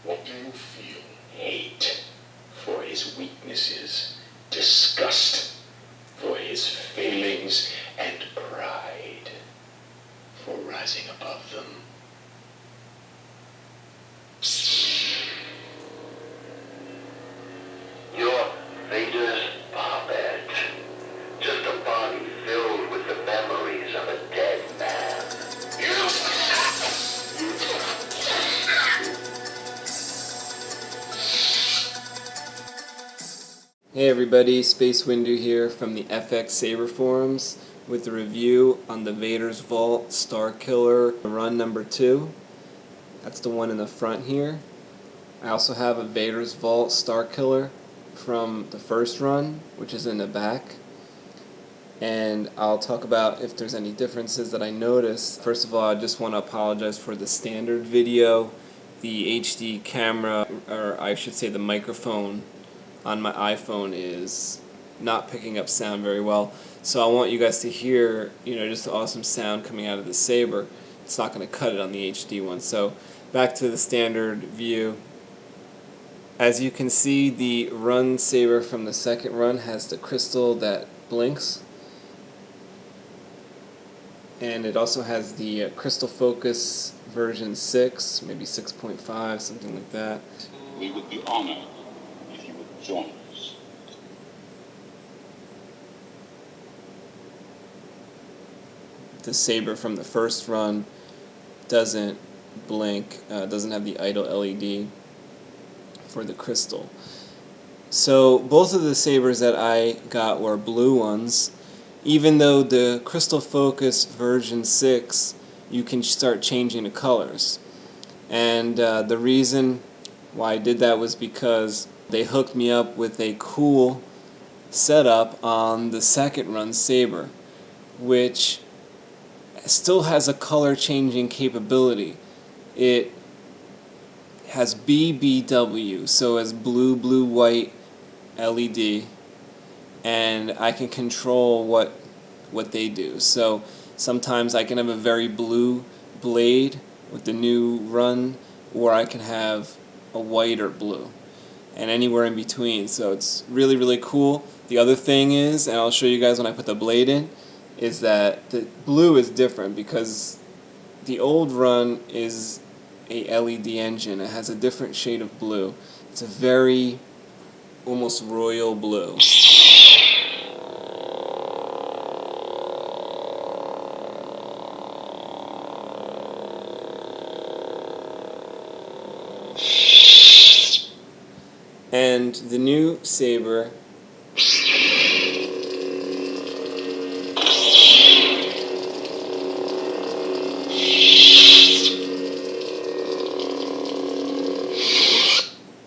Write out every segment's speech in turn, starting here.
What do you feel? Hate for his weaknesses, disgust for his failings, and pride for rising above them. You're Vader's puppet. Just a body filled with the memories of a dead man. Hey everybody, SpaceWindu here from the FX Saber forums with a review on the Vaders Vault Starkiller Run number 2. That's the one in the front here. I also have a Vaders Vault Starkiller from the first run, which is in the back. And I'll talk about if there's any differences that I noticed. First of all, I just want to apologize for the standard video. The HD camera, or I should say the microphone on my iPhone is not picking up sound very well. So I want you guys to hear, just the awesome sound coming out of the Saber. It's not going to cut it on the HD one. So back to the standard view. As you can see, the Run Saber from the second run has the crystal that blinks. And it also has the Crystal Focus version 6, maybe 6.5, something like that. We would be honored if you would join us. The Saber from the first run doesn't blink, doesn't have the idle LED for the crystal. So both of the Sabers that I got were blue ones. Even though the Crystal Focus version 6, you can start changing the colors. And the reason why I did that was because they hooked me up with a cool setup on the second run Saber, which still has a color changing capability. It has BBW, so as blue, blue, white LED, and I can control what they do. So sometimes I can have a very blue blade with the new run, or I can have a white or blue, and anywhere in between. So it's really, really cool. The other thing is, and I'll show you guys when I put the blade in, is that the blue is different because the old run is a LED engine. It has a different shade of blue. It's a very almost royal blue. And the new Saber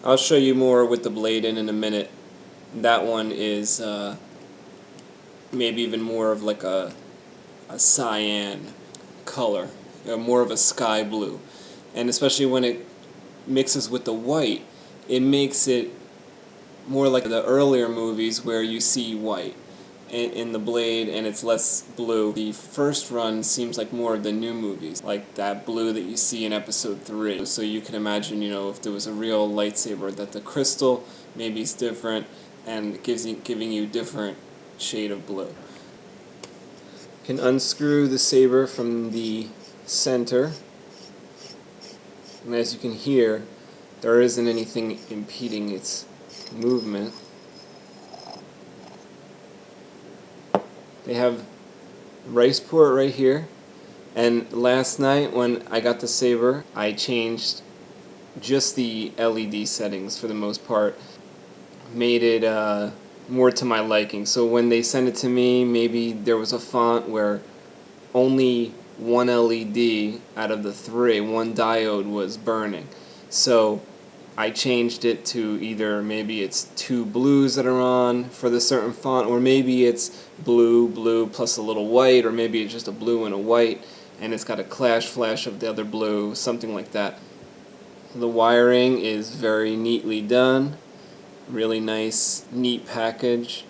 I'll show you more with the blade in a minute. That one is maybe even more of like a cyan color, more of a sky blue. And especially when it mixes with the white, it makes it more like the earlier movies where you see white in the blade and it's less blue. The first run seems like more of the new movies, like that blue that you see in episode 3. So you can imagine, if there was a real lightsaber, that the crystal maybe is different and giving you different shade of blue. You can unscrew the saber from the center, and as you can hear, there isn't anything impeding its movement. They have rice port right here, and last night when I got the Saber, I changed just the LED settings for the most part, made it more to my liking. So when they sent it to me, maybe there was a font where only one LED out of the 3, one diode was burning. So I changed it to either maybe it's 2 blues that are on for the certain font, or maybe it's blue, blue plus a little white, or maybe it's just a blue and a white, and it's got a clash flash of the other blue, something like that. The wiring is very neatly done, really nice, neat package.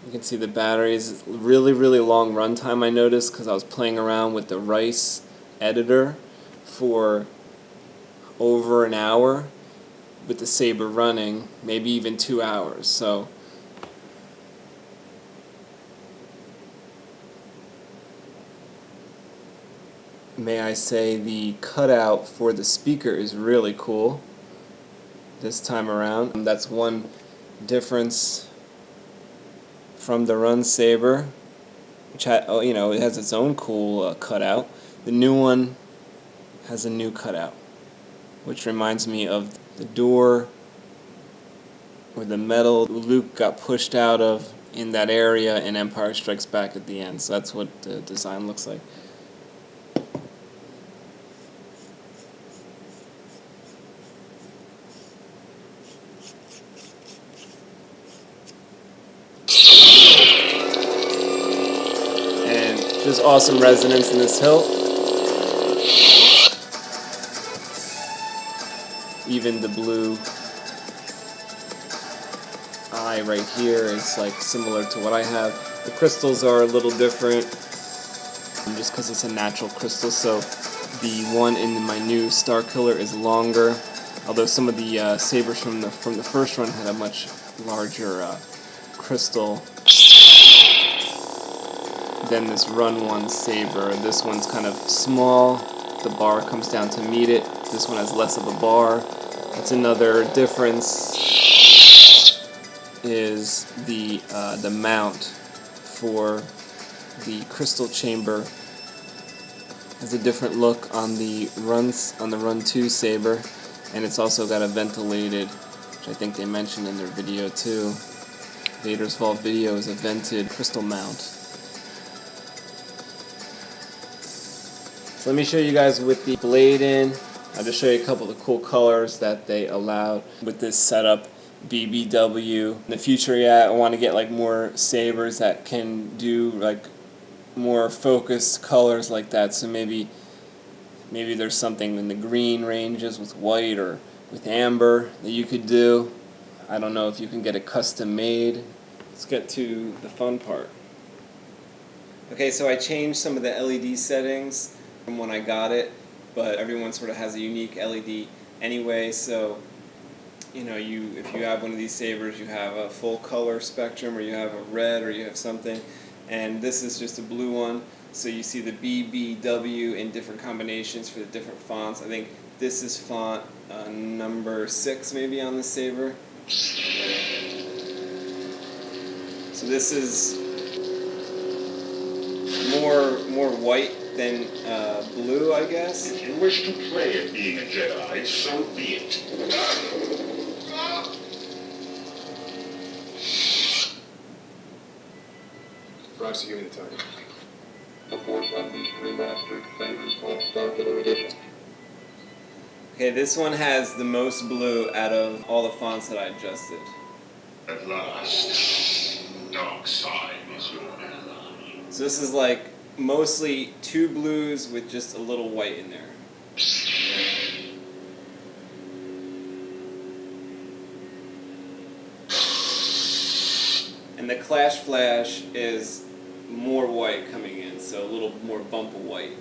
You can see the batteries, really, really long runtime I noticed because I was playing around with the Rice editor for over an hour with the saber running, maybe even 2 hours. So may I say the cutout for the speaker is really cool this time around. That's one difference from the Run Saber, which it has its own cool cutout. The new one has a new cutout, which reminds me of the door where the metal Luke got pushed out of in that area in Empire Strikes Back at the end. So that's what the design looks like. And there's awesome resonance in this hilt. Even the blue eye right here is like similar to what I have. The crystals are a little different just because it's a natural crystal. So the one in my new Starkiller is longer, although some of the sabers from the first run had a much larger crystal than this Run 1 saber. This one's kind of small, the bar comes down to meet it. This one has less of a bar. That's another difference, is the mount for the crystal chamber has a different look on the Run 2 saber, and it's also got a ventilated, which I think they mentioned in their video too. Vader's Vault video is a vented crystal mount. So let me show you guys with the blade in. I'll just show you a couple of the cool colors that they allowed with this setup. BBW. In the future, I want to get like more sabers that can do like more focused colors like that. So maybe there's something in the green ranges with white or with amber that you could do. I don't know if you can get it custom made. Let's get to the fun part. Okay, so I changed some of the LED settings from when I got it, but everyone sort of has a unique LED anyway, so if you have one of these sabers, you have a full color spectrum, or you have a red, or you have something, and this is just a blue one, so you see the BBW in different combinations for the different fonts. I think this is font number 6 maybe on the saber. So this is more white than blue, I guess. If you wish to play at being a Jedi, so be it. Roxy, give me the target. The Force Unleashed Remastered Sabers called Starkiller Edition. Okay, this one has the most blue out of all the fonts that I adjusted. At last, dark side is your ally. So this is like mostly 2 blues with just a little white in there. And the Clash Flash is more white coming in, so a little more bump of white.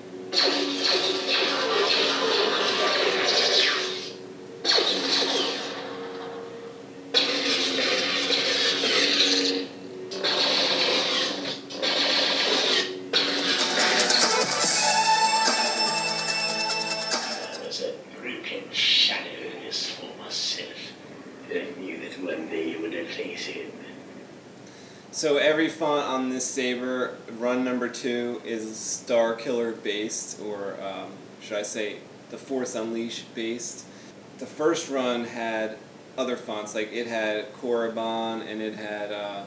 So every font on this saber, Run number 2, is Starkiller based, or should I say the Force Unleashed based. The first run had other fonts, like it had Korriban, and it had I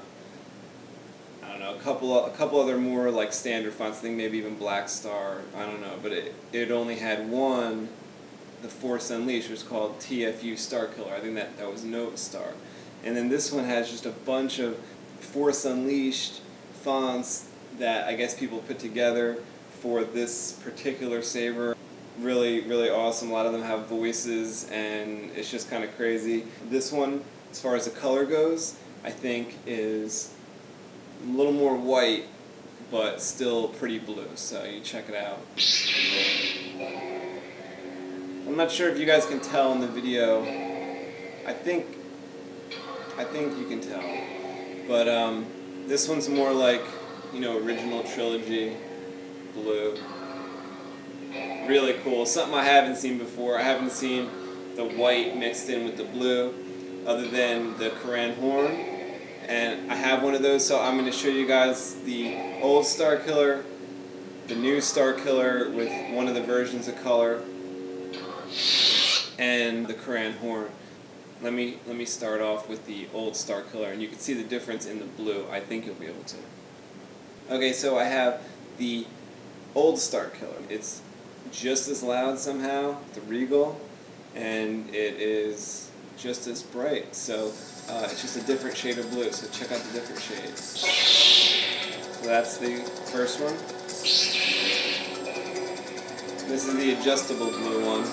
don't know, a couple other more like standard fonts. I think maybe even Black Star. I don't know, but it only had one. The Force Unleashed was called TFU Starkiller. I think that was Nova Star, and then this one has just a bunch of Force Unleashed fonts that I guess people put together for this particular saber. Really, really awesome. A lot of them have voices, and it's just kind of crazy. This one, as far as the color goes, I think is a little more white, but still pretty blue, so you check it out. I'm not sure if you guys can tell in the video. I think you can tell. But this one's more like, you know, original trilogy blue. Really cool. Something I haven't seen before. I haven't seen the white mixed in with the blue, other than the Koran horn. And I have one of those, so I'm going to show you guys the old Starkiller, the new Starkiller with one of the versions of color, and the Koran horn. Let me start off with the old Starkiller, and you can see the difference in the blue. I think you'll be able to. Okay, so I have the old Starkiller. It's just as loud somehow, the Regal, and it is just as bright. So it's just a different shade of blue. So check out the different shades. So that's the first one. This is the adjustable blue one.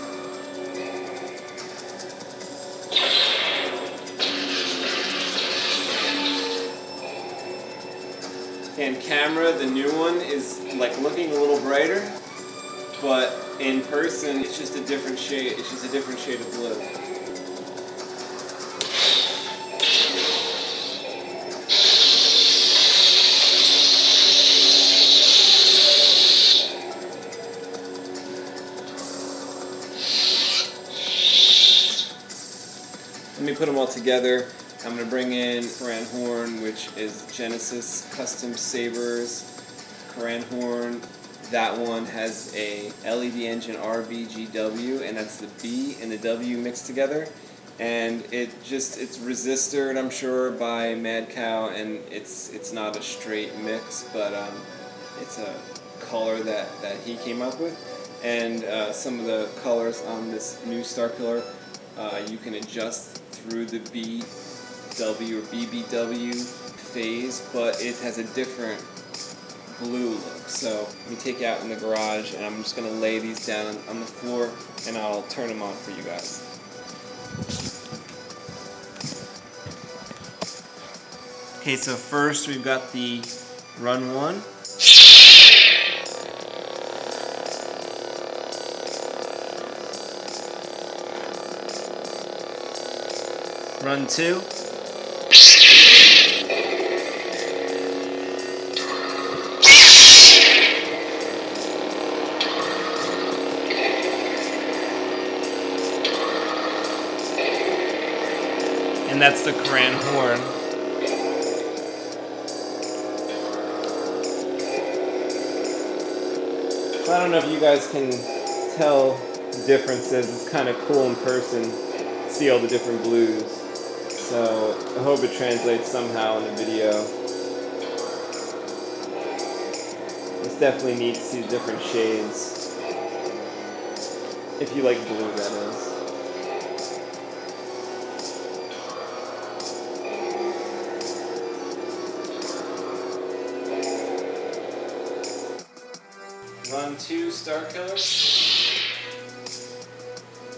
And camera, the new one, is like looking a little brighter, but in person it's just a different shade. It's just a different shade of blue. Let me put them all together. I'm going to bring in Koran horn, which is Genesis Custom Sabers Koran horn. That one has a LED engine RVGW, and that's the B and the W mixed together. And it's resistored, I'm sure, by Mad Cow, and it's not a straight mix, but it's a color that he came up with. And some of the colors on this new Starkiller, you can adjust through the BW or BBW phase, but it has a different blue look. So let me take you out in the garage, and I'm just going to lay these down on the floor, and I'll turn them on for you guys. Okay, so first we've got the Run 1. Run 2. And that's the Koran horn. So I don't know if you guys can tell the differences. It's kind of cool in person, see all the different blues. So I hope it translates somehow in the video. It's definitely neat to see the different shades. If you like blue, that is. Run 2 Starkiller.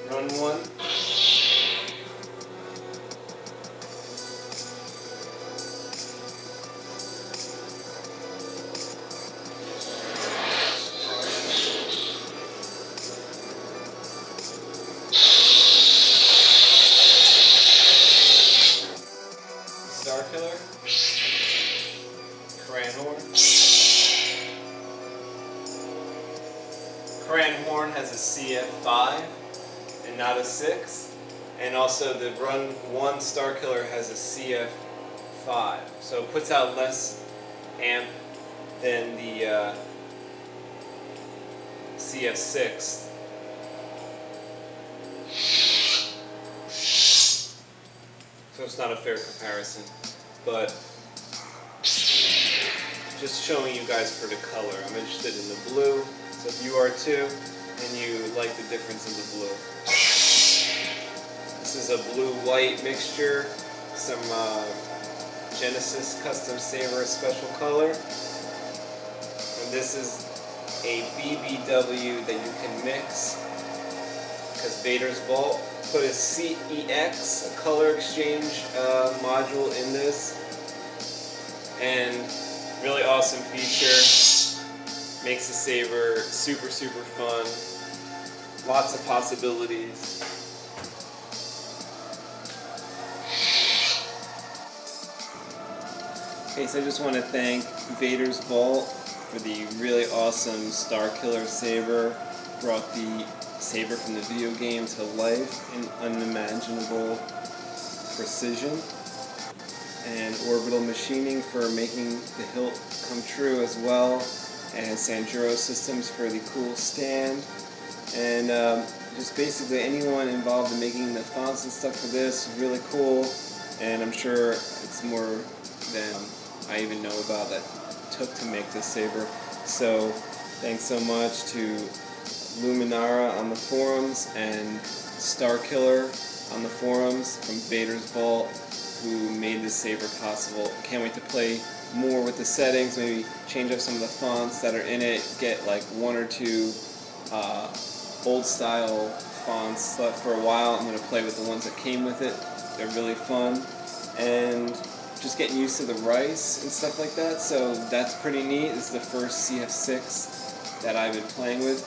Run 1. Starkiller. Koran horn. Koran horn has a CF5 and not a 6, and also the Run 1 Starkiller has a CF5, so it puts out less amp than the CF6. So it's not a fair comparison, but just showing you guys for the color. I'm interested in the blue. So if you are too, and you like the difference in the blue. This is a blue-white mixture, some Genesis Custom Sabers special color. And this is a BBW that you can mix, because Vaders Vault put a CEX, a color exchange module in this. And really awesome feature. Makes the saber super fun. Lots of possibilities. Okay, so I just want to thank Vaders Vault for the really awesome Starkiller Saber. Brought the saber from the video game to life in unimaginable precision. And Orbital Machining for making the hilt come true as well. And Sanjuro Systems for the cool stand. And just basically anyone involved in making the fonts and stuff for this, really cool. And I'm sure it's more than I even know about that took to make this saber. So thanks so much to Luminara on the forums and Starkiller on the forums from Vaders Vault, who made this saber possible. Can't wait to play more with the settings, maybe change up some of the fonts that are in it, get like one or two old style fonts for a while. I'm going to play with the ones that came with it. They're really fun. And just getting used to the rice and stuff like that, so that's pretty neat. This is the first CF6 that I've been playing with.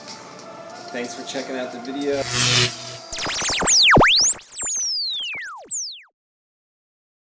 Thanks for checking out the video.